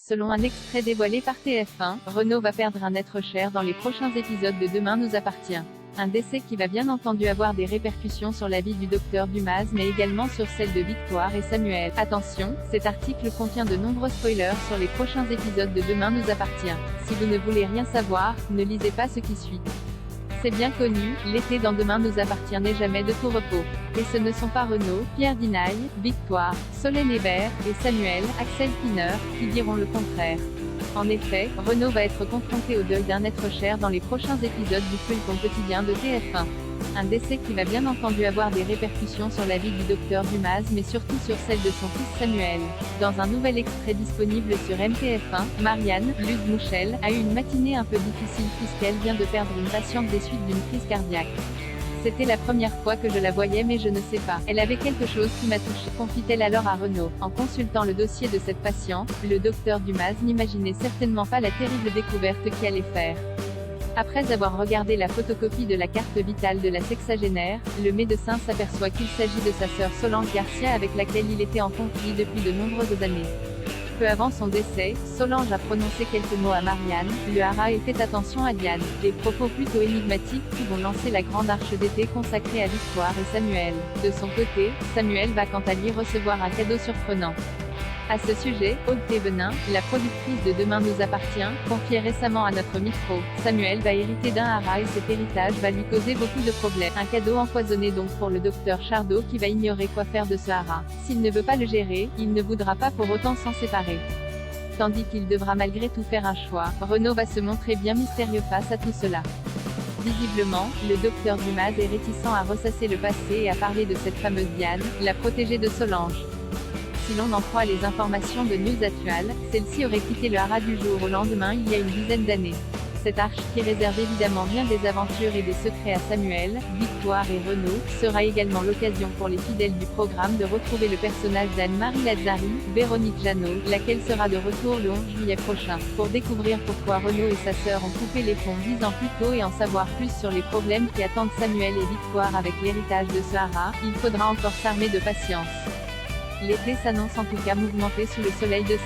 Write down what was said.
Selon un extrait dévoilé par TF1, Renaud va perdre un être cher dans les prochains épisodes de Demain nous appartient. Un décès qui va bien entendu avoir des répercussions sur la vie du docteur Dumas mais également sur celle de Victoire et Samuel. Attention, cet article contient de nombreux spoilers sur les prochains épisodes de Demain nous appartient. Si vous ne voulez rien savoir, ne lisez pas ce qui suit. C'est bien connu, l'été dans Demain nous appartient n'est jamais de tout repos. Et ce ne sont pas Renaud, Pierre Dinaille, Victoire, Solène Hébert, et Samuel, Axel Piner, qui diront le contraire. En effet, Renaud va être confronté au deuil d'un être cher dans les prochains épisodes du feuilleton quotidien de TF1. Un décès qui va bien entendu avoir des répercussions sur la vie du docteur Dumas mais surtout sur celle de son fils Samuel. Dans un nouvel extrait disponible sur MTF1, Marianne, Luz Mouchel, a eu une matinée un peu difficile puisqu'elle vient de perdre une patiente des suites d'une crise cardiaque. C'était la première fois que je la voyais mais je ne sais pas. Elle avait quelque chose qui m'a touchée, confie-t-elle alors à Renaud. En consultant le dossier de cette patiente, le docteur Dumas n'imaginait certainement pas la terrible découverte qu'il allait faire. Après avoir regardé la photocopie de la carte vitale de la sexagénaire, le médecin s'aperçoit qu'il s'agit de sa sœur Solange Garcia avec laquelle il était en conflit depuis de nombreuses années. Peu avant son décès, Solange a prononcé quelques mots à Marianne, le hara et fait attention à Diane. Des propos plutôt énigmatiques qui vont lancer la grande arche d'été consacrée à Victoire et Samuel. De son côté, Samuel va quant à lui recevoir un cadeau surprenant. À ce sujet, Aude Thévenin, la productrice de Demain nous appartient, confiait récemment à notre micro. Samuel va hériter d'un hara et cet héritage va lui causer beaucoup de problèmes. Un cadeau empoisonné donc pour le docteur Chardot qui va ignorer quoi faire de ce hara. S'il ne veut pas le gérer, il ne voudra pas pour autant s'en séparer. Tandis qu'il devra malgré tout faire un choix, Renaud va se montrer bien mystérieux face à tout cela. Visiblement, le docteur Dumas est réticent à ressasser le passé et à parler de cette fameuse Diane, la protégée de Solange. Si l'on en croit les informations de News Actual, celle-ci aurait quitté le hara du jour au lendemain il y a une dizaine d'années. Cette arche, qui réserve évidemment bien des aventures et des secrets à Samuel, Victoire et Renaud, sera également l'occasion pour les fidèles du programme de retrouver le personnage d'Anne-Marie Lazzari, Véronique Jeannot, laquelle sera de retour le 11 juillet prochain. Pour découvrir pourquoi Renaud et sa sœur ont coupé les ponts 10 ans plus tôt et en savoir plus sur les problèmes qui attendent Samuel et Victoire avec l'héritage de ce hara, il faudra encore s'armer de patience. L'été s'annonce en tout cas mouvementé sous le soleil de